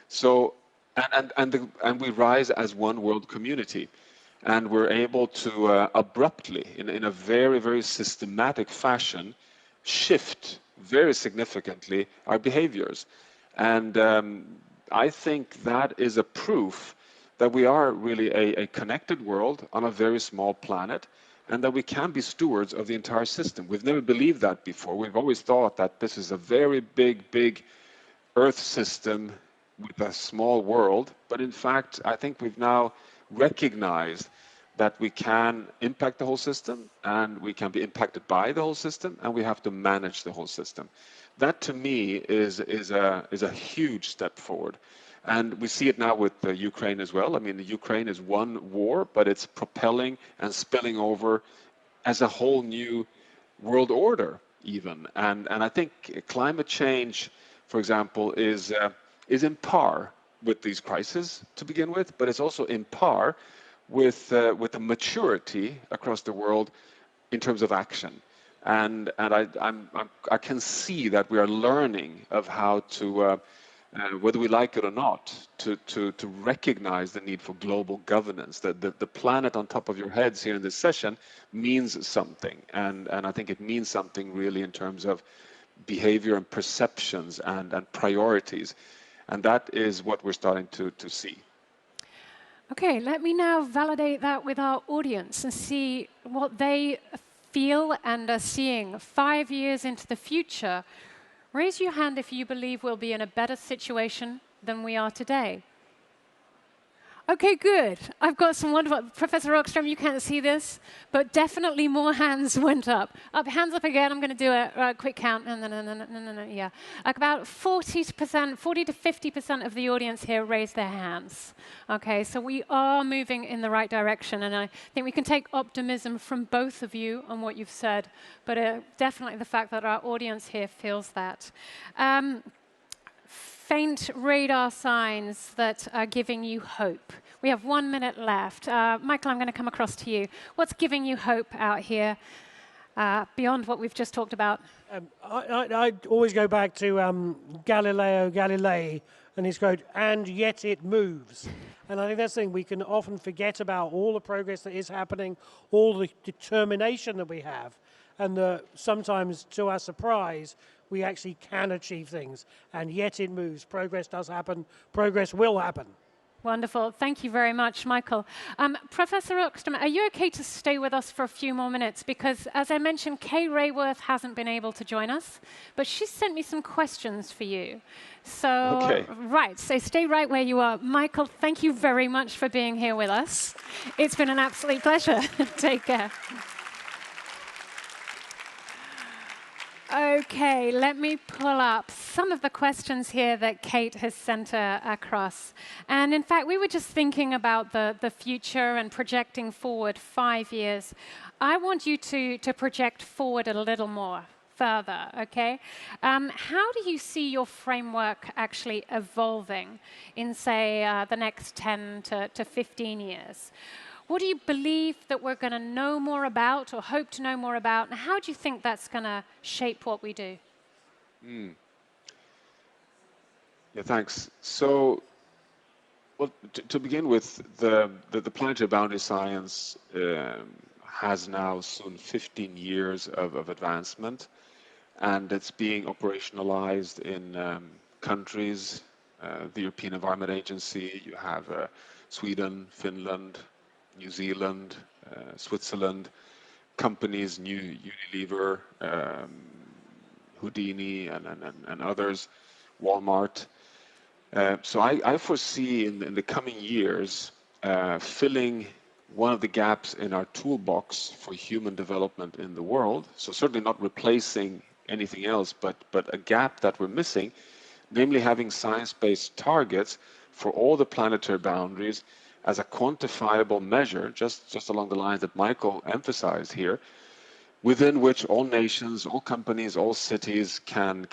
So, and we rise as one world community, and we're able to abruptly, in a very, very systematic fashion, shift very significantly our behaviors. And I think that is a proof that we are really a connected world on a very small planet, and that we can be stewards of the entire system. We've never believed that before. We've always thought that this is a very big Earth system with a small world. But in fact, I think we've now recognized that we can impact the whole system, and we can be impacted by the whole system, and we have to manage the whole system. That, to me, is a huge step forward. And we see it now with Ukraine as well. I mean, the Ukraine is one war, but it's propelling and spilling over as a whole new world order, even. And I think climate change, for example, is in par with these crises to begin with, but it's also in par with the maturity across the world in terms of action. And I can see that we are learning of how to, whether we like it or not, to recognize the need for global governance. That the planet on top of your heads here in this session means something, and I think it means something really in terms of behavior and perceptions and priorities, and that is what we're starting to see. Okay, let me now validate that with our audience and see what they feel and are seeing 5 years into the future, raise your hand if you believe we'll be in a better situation than we are today. Okay, good. I've got some wonderful, Professor Rockström, you can't see this, but definitely more hands went up. Hands up again, I'm going to do a quick count. Yeah. Like about 40%, 40 to 50% of the audience here raised their hands. Okay, so we are moving in the right direction, and I think we can take optimism from both of you on what you've said, but definitely the fact that our audience here feels that. Faint radar signs that are giving you hope. We have 1 minute left. Michael, I'm going to come across to you. What's giving you hope out here beyond what we've just talked about? I always go back to Galileo Galilei and his quote, "And yet it moves." And I think that's the thing, we can often forget about all the progress that is happening, all the determination that we have, and sometimes, to our surprise, we actually can achieve things, and yet it moves. Progress does happen. Progress will happen. Wonderful. Thank you very much, Michael. Professor Rockström, are you okay to stay with us for a few more minutes? Because, as I mentioned, Kay Raworth hasn't been able to join us, but she sent me some questions for you. So, okay. Right, so stay right where you are. Michael, thank you very much for being here with us. It's been an absolute pleasure. Take care. Okay, let me pull up some of the questions here that Kate has sent across. And in fact, we were just thinking about the future and projecting forward 5 years. I want you to project forward a little more, further, okay? How do you see your framework actually evolving in, say, the next 10 to 15 years? What do you believe that we're going to know more about or hope to know more about? And how do you think that's going to shape what we do? Yeah, thanks. So, well, to begin with, the planetary boundary science has now soon 15 years of advancement, and it's being operationalized in countries, the European Environment Agency, you have Sweden, Finland, New Zealand, Switzerland, companies, Unilever, Houdini, and others, Walmart. So I foresee in the coming years filling one of the gaps in our toolbox for human development in the world. So certainly not replacing anything else, but a gap that we're missing, namely having science-based targets for all the planetary boundaries as a quantifiable measure, just along the lines that Michael emphasized here, within which all nations, all companies, all cities can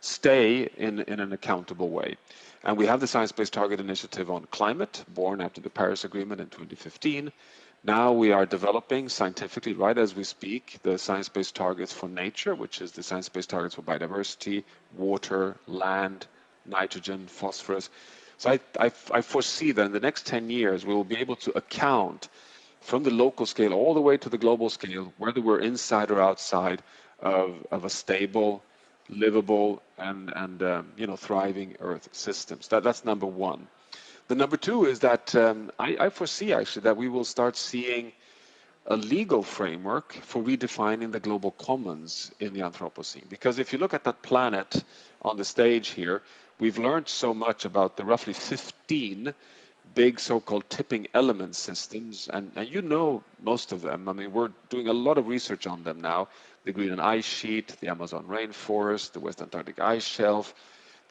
stay in an accountable way. And we have the Science-Based Target Initiative on climate, born after the Paris Agreement in 2015. Now we are developing scientifically, right as we speak, the science-based targets for nature, which is the science-based targets for biodiversity, water, land, nitrogen, phosphorus. So I foresee that in the next 10 years, we will be able to account from the local scale all the way to the global scale, whether we're inside or outside of a stable, livable, and thriving Earth systems. That's number one. The number two is that I foresee actually that we will start seeing a legal framework for redefining the global commons in the Anthropocene. Because if you look at that planet on the stage here, we've learned so much about the roughly 15 big so-called tipping element systems, and you know most of them. I mean, we're doing a lot of research on them now. The Greenland ice sheet, the Amazon rainforest, the West Antarctic ice shelf,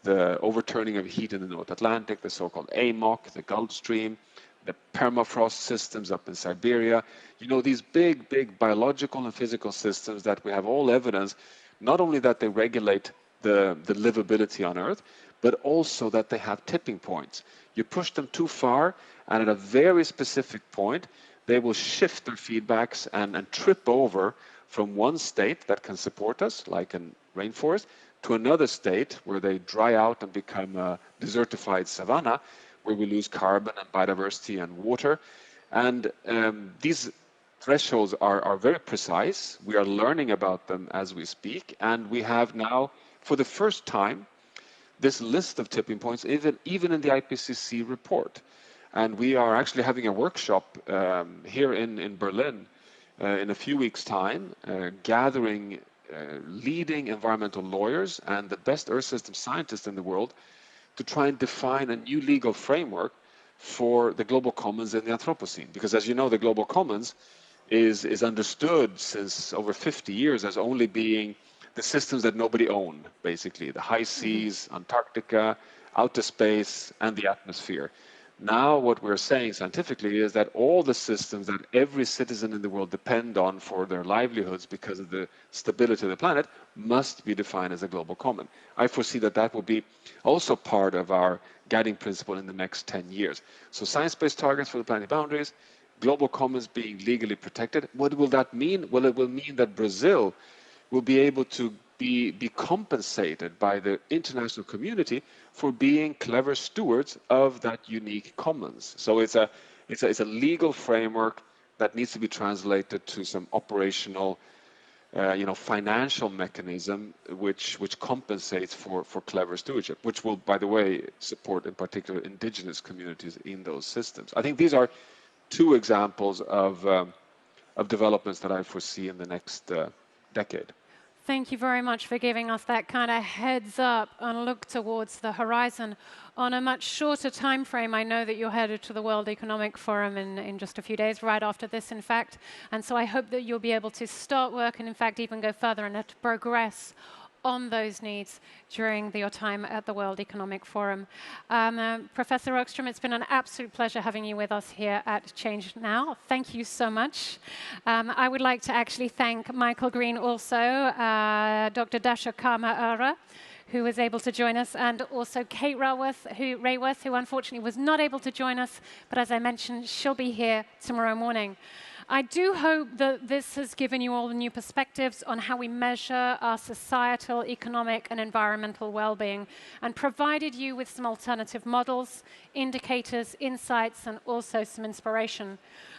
the overturning of heat in the North Atlantic, the so-called AMOC, the Gulf Stream, the permafrost systems up in Siberia. You know, these big biological and physical systems that we have all evidence, not only that they regulate the livability on Earth, but also that they have tipping points. You push them too far, and at a very specific point, they will shift their feedbacks and trip over from one state that can support us, like a rainforest, to another state where they dry out and become a desertified savanna, where we lose carbon and biodiversity and water. And these thresholds are very precise. We are learning about them as we speak, and we have now, for the first time, this list of tipping points, even in the IPCC report. And we are actually having a workshop here in Berlin in a few weeks' time, gathering leading environmental lawyers and the best Earth system scientists in the world to try and define a new legal framework for the global commons in the Anthropocene. Because as you know, the global commons is understood since over 50 years as only being the systems that nobody owned, basically, the high seas, Antarctica, outer space, and the atmosphere. Now what we're saying scientifically is that all the systems that every citizen in the world depend on for their livelihoods because of the stability of the planet must be defined as a global common. I foresee that that will be also part of our guiding principle in the next 10 years. So science-based targets for the planetary boundaries, global commons being legally protected. What will that mean? Well, it will mean that Brazil will be able to be compensated by the international community for being clever stewards of that unique commons. So it's a legal framework that needs to be translated to some operational, financial mechanism which compensates for clever stewardship, which will, by the way, support in particular indigenous communities in those systems. I think these are two examples of developments that I foresee in the next decade. Thank you very much for giving us that kind of heads up and look towards the horizon. On a much shorter time frame, I know that you're headed to the World Economic Forum in just a few days, right after this, in fact. And so I hope that you'll be able to start work and, in fact, even go further and to progress on those needs during your time at the World Economic Forum. Professor Rockström, it's been an absolute pleasure having you with us here at ChangeNOW. Thank you so much. I would like to actually thank Michael Green also, Dr. Dasho Kama-Ura, who was able to join us, and also Kate Raworth, who unfortunately was not able to join us, but as I mentioned, she'll be here tomorrow morning. I do hope that this has given you all new perspectives on how we measure our societal, economic, and environmental well-being, and provided you with some alternative models, indicators, insights, and also some inspiration.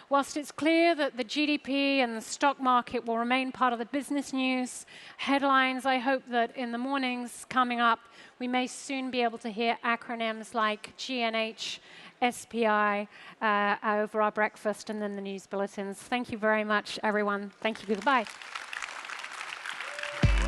Whilst it's clear that the GDP and the stock market will remain part of the business news headlines, I hope that in the mornings coming up, we may soon be able to hear acronyms like GNH, SPI over our breakfast and then the news bulletins. Thank you very much, everyone. Thank you. Goodbye.